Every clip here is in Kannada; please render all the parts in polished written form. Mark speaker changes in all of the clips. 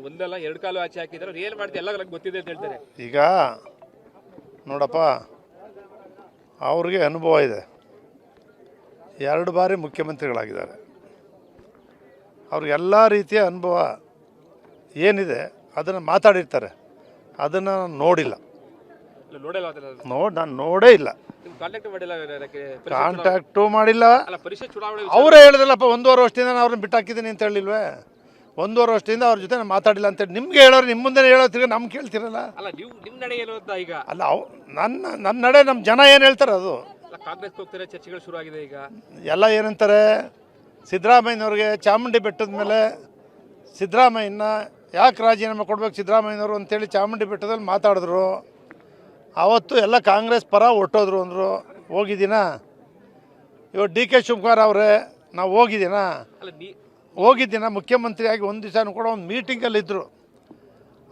Speaker 1: ಒಂದಲ್ಲ ಎರಡು ಕಾಲು ಆಚೆ ಹಾಕಿದ್ರೆ ಅವ್ರು ಏನು ಮಾಡ್ತಾರೆ ಎಲ್ಲ ಗೊತ್ತಿದೆ ಅಂತ ಹೇಳ್ತಾರೆ.
Speaker 2: ಈಗ ನೋಡಪ್ಪ, ಅವ್ರಿಗೆ ಅನುಭವ ಇದೆ, 2 ಬಾರಿ ಮುಖ್ಯಮಂತ್ರಿಗಳಾಗಿದ್ದಾರೆ. ಅವ್ರಿಗೆಲ್ಲ ರೀತಿಯ ಅನುಭವ ಏನಿದೆ ಅದನ್ನು ಮಾತಾಡಿರ್ತಾರೆ. ಅದನ್ನು ನೋಡಿಲ್ಲ, ನಾನು ನೋಡೇ ಇಲ್ಲ, ಕಾಂಟ್ಯಾಕ್ಟು ಮಾಡಿಲ್ಲ. ಅವರೇ ಹೇಳಿದ್ರಲ್ಲಪ್ಪ, 1.5 ವರ್ಷದಿಂದ ನಾನು ಅವ್ರನ್ನ ಬಿಟ್ಟು ಹಾಕಿದ್ದೀನಿ ಅಂತ ಹೇಳಿಲ್ವೇ? 1.5 ವರ್ಷದಿಂದ ಅವ್ರ ಜೊತೆ ನಾನು ಮಾತಾಡಿಲ್ಲ ಅಂತೇಳಿ ನಿಮ್ಗೆ ಹೇಳೋರು, ನಿಮ್ಮ ಮುಂದೆ ಹೇಳೋತ್ತಿರ ನಮ್ಗೆ ಕೇಳ್ತಿರಲ್ಲ. ಅಲ್ಲ, ನನ್ನ ನಡೆ ನಮ್ಮ ಜನ ಏನು ಹೇಳ್ತಾರೆ ಅದು.
Speaker 1: ಕಾಂಗ್ರೆಸ್ ಹೋಗ್ತಾರೆ, ಚರ್ಚೆಗಳು ಶುರು ಆಗಿದೆ. ಈಗ
Speaker 2: ಎಲ್ಲ ಏನಂತಾರೆ, ಸಿದ್ದರಾಮಯ್ಯನವ್ರಿಗೆ ಚಾಮುಂಡಿ ಬೆಟ್ಟದ ಮೇಲೆ ಸಿದ್ದರಾಮಯ್ಯನ ಯಾಕೆ ರಾಜೀನಾಮೆ ಕೊಡ್ಬೇಕು ಸಿದ್ದರಾಮಯ್ಯನವರು ಅಂತೇಳಿ ಚಾಮುಂಡಿ ಬೆಟ್ಟದಲ್ಲಿ ಮಾತಾಡಿದ್ರು. ಆವತ್ತು ಎಲ್ಲ ಕಾಂಗ್ರೆಸ್ ಪರ ಹೊಟ್ಟೋದ್ರು ಅಂದರು. ಹೋಗಿದ್ದೀನಾ? ಇವಾಗ ಡಿ ಕೆ ಶಿವಕುಮಾರ್ ಅವರೇ, ನಾವು ಹೋಗಿದ್ದೀನ ಮುಖ್ಯಮಂತ್ರಿಯಾಗಿ ಒಂದು ದಿವಸ ಕೂಡ ಒಂದು ಮೀಟಿಂಗಲ್ಲಿದ್ದರು.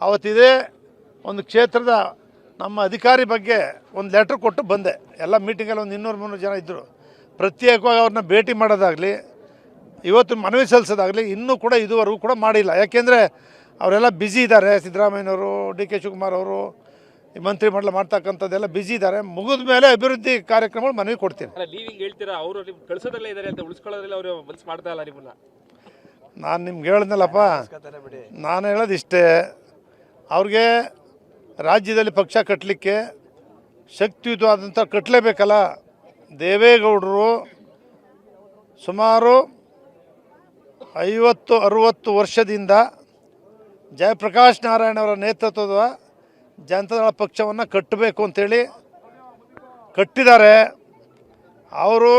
Speaker 2: ಅವತ್ತಿದೆ ಒಂದು ಕ್ಷೇತ್ರದ ನಮ್ಮ ಅಧಿಕಾರಿ ಬಗ್ಗೆ ಒಂದು ಲೆಟ್ರ್ ಕೊಟ್ಟು ಬಂದೆ. ಎಲ್ಲ ಮೀಟಿಂಗಲ್ಲಿ ಒಂದು 200-300 ಜನ ಇದ್ದರು. ಪ್ರತ್ಯೇಕವಾಗಿ ಅವ್ರನ್ನ ಭೇಟಿ ಮಾಡೋದಾಗಲಿ, ಇವತ್ತು ಮನವಿ ಸಲ್ಲಿಸೋದಾಗಲಿ ಇನ್ನೂ ಕೂಡ ಇದುವರೆಗೂ ಕೂಡ ಮಾಡಿಲ್ಲ. ಯಾಕೆಂದರೆ ಅವರೆಲ್ಲ ಬ್ಯುಸಿ ಇದ್ದಾರೆ. ಸಿದ್ದರಾಮಯ್ಯನವರು, ಡಿ ಕೆ ಶಿವಕುಮಾರ್ ಅವರು ಮಂತ್ರಿಮಂಡಲ ಮಾಡ್ತಕ್ಕಂಥದ್ದೆಲ್ಲ ಬ್ಯುಸಿ ಇದ್ದಾರೆ. ಮುಗಿದ ಮೇಲೆ ಅಭಿವೃದ್ಧಿ ಕಾರ್ಯಕ್ರಮಗಳು ಮನವಿ ಕೊಡ್ತೀನಿ. ನಾನು ನಿಮ್ಗೆ ಹೇಳ್ದಲ್ಲಪ್ಪ, ನಾನು ಹೇಳೋದಿಷ್ಟೇ, ಅವ್ರಿಗೆ ರಾಜ್ಯದಲ್ಲಿ ಪಕ್ಷ ಕಟ್ಟಲಿಕ್ಕೆ ಶಕ್ತಿಯುತವಾದಂಥ ಕಟ್ಟಲೇಬೇಕಲ್ಲ. ದೇವೇಗೌಡರು ಸುಮಾರು 50-60 ವರ್ಷದಿಂದ ಜಯಪ್ರಕಾಶ್ ನಾರಾಯಣ ಅವರ ನೇತೃತ್ವದ ಜನತಾದಳ ಪಕ್ಷವನ್ನು ಕಟ್ಟಬೇಕು ಅಂಥೇಳಿ ಕಟ್ಟಿದ್ದಾರೆ. ಅವರು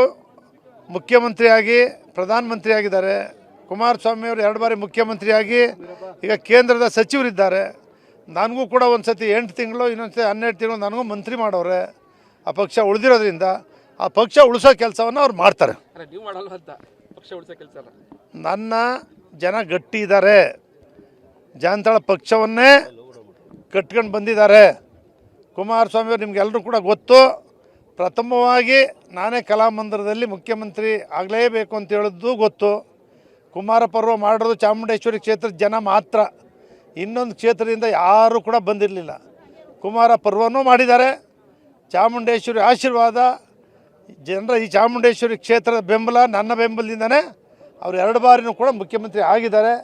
Speaker 2: ಮುಖ್ಯಮಂತ್ರಿಯಾಗಿ ಪ್ರಧಾನಮಂತ್ರಿ ಆಗಿದ್ದಾರೆ. ಕುಮಾರಸ್ವಾಮಿಯವರು 2 ಬಾರಿ ಮುಖ್ಯಮಂತ್ರಿಯಾಗಿ ಈಗ ಕೇಂದ್ರದ ಸಚಿವರಿದ್ದಾರೆ. ನನಗೂ ಕೂಡ ಒಂದು ಸತಿ 8 ತಿಂಗಳು, ಇನ್ನೊಂದು ಸತಿ 12 ತಿಂಗಳು ನನಗೂ ಮಂತ್ರಿ ಮಾಡೋರೆ. ಆ ಪಕ್ಷ ಉಳಿದಿರೋದ್ರಿಂದ ಆ ಪಕ್ಷ ಉಳಿಸೋ ಕೆಲಸವನ್ನು ಅವ್ರು ಮಾಡ್ತಾರೆ. ನನ್ನ ಜನ ಗಟ್ಟಿ ಇದ್ದಾರೆ, ಜನತಾಳ ಪಕ್ಷವನ್ನೇ ಕಟ್ಕೊಂಡು ಬಂದಿದ್ದಾರೆ. ಕುಮಾರಸ್ವಾಮಿಯವರು ನಿಮಗೆಲ್ಲರೂ ಕೂಡ ಗೊತ್ತು. ಪ್ರಥಮವಾಗಿ ನಾನೇ ಕಲಾಮಂದಿರದಲ್ಲಿ ಮುಖ್ಯಮಂತ್ರಿ ಆಗಲೇಬೇಕು ಅಂತ ಹೇಳಿದ್ದು ಗೊತ್ತು. ಕುಮಾರ ಪರ್ವ ಮಾಡೋದು ಚಾಮುಂಡೇಶ್ವರಿ ಕ್ಷೇತ್ರದ ಜನ ಮಾತ್ರ, ಇನ್ನೊಂದು ಕ್ಷೇತ್ರದಿಂದ ಯಾರೂ ಕೂಡ ಬಂದಿರಲಿಲ್ಲ. ಕುಮಾರ ಪರ್ವನೂ ಮಾಡಿದ್ದಾರೆ. ಚಾಮುಂಡೇಶ್ವರಿ ಆಶೀರ್ವಾದ, ಜನರ ಈ ಚಾಮುಂಡೇಶ್ವರಿ ಕ್ಷೇತ್ರದ ಬೆಂಬಲ, ನನ್ನ ಬೆಂಬಲದಿಂದನೇ ಅವ್ರು 2 ಬಾರಿನೂ ಕೂಡ ಮುಖ್ಯಮಂತ್ರಿ ಆಗಿದ್ದಾರೆ.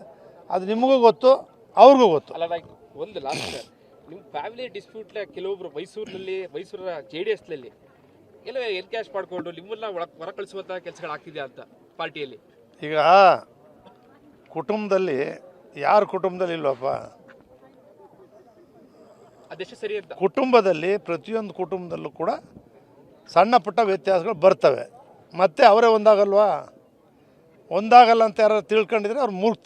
Speaker 2: ಅದು ನಿಮಗೂ ಗೊತ್ತು, ಅವ್ರಿಗೂ ಗೊತ್ತು.
Speaker 1: ಒಂದು ಲಾಸ್ಟ್, ನಿಮ್ಮ ಫ್ಯಾಮಿಲಿ ಡಿಸ್ಪ್ಯೂಟ್ ಕೆಲವೊಬ್ರು ಮೈಸೂರ JDSನಲ್ಲಿ ಎಲ್ಲ ಎನ್ಕ್ಯಾಶ್ ಮಾಡಿಕೊಂಡು ನಿಮ್ಮನ್ನ ಹೊರ ಕಳಿಸುವಂಥ ಕೆಲಸಗಳು ಆಗ್ತಿದೆ ಅಂತ ಪಾರ್ಟಿಯಲ್ಲಿ.
Speaker 2: ಈಗ ಕುಟುಂಬದಲ್ಲಿ ಯಾರ ಕುಟುಂಬದಲ್ಲಿ ಇಲ್ವಪ್ಪ?
Speaker 1: ಅದೆಷ್ಟು ಸರಿ ಅಂತ.
Speaker 2: ಕುಟುಂಬದಲ್ಲಿ ಪ್ರತಿಯೊಂದು ಕುಟುಂಬದಲ್ಲೂ ಕೂಡ ಸಣ್ಣ ಪುಟ್ಟ ವ್ಯತ್ಯಾಸಗಳು ಬರ್ತವೆ. ಮತ್ತೆ ಅವರೇ ಒಂದಾಗಲ್ವಾ? ಒಂದಾಗಲ್ಲ ಅಂತ ಯಾರು ತಿಳ್ಕೊಂಡಿದ್ರೆ ಅವ್ರು ಮೂರ್ಖ.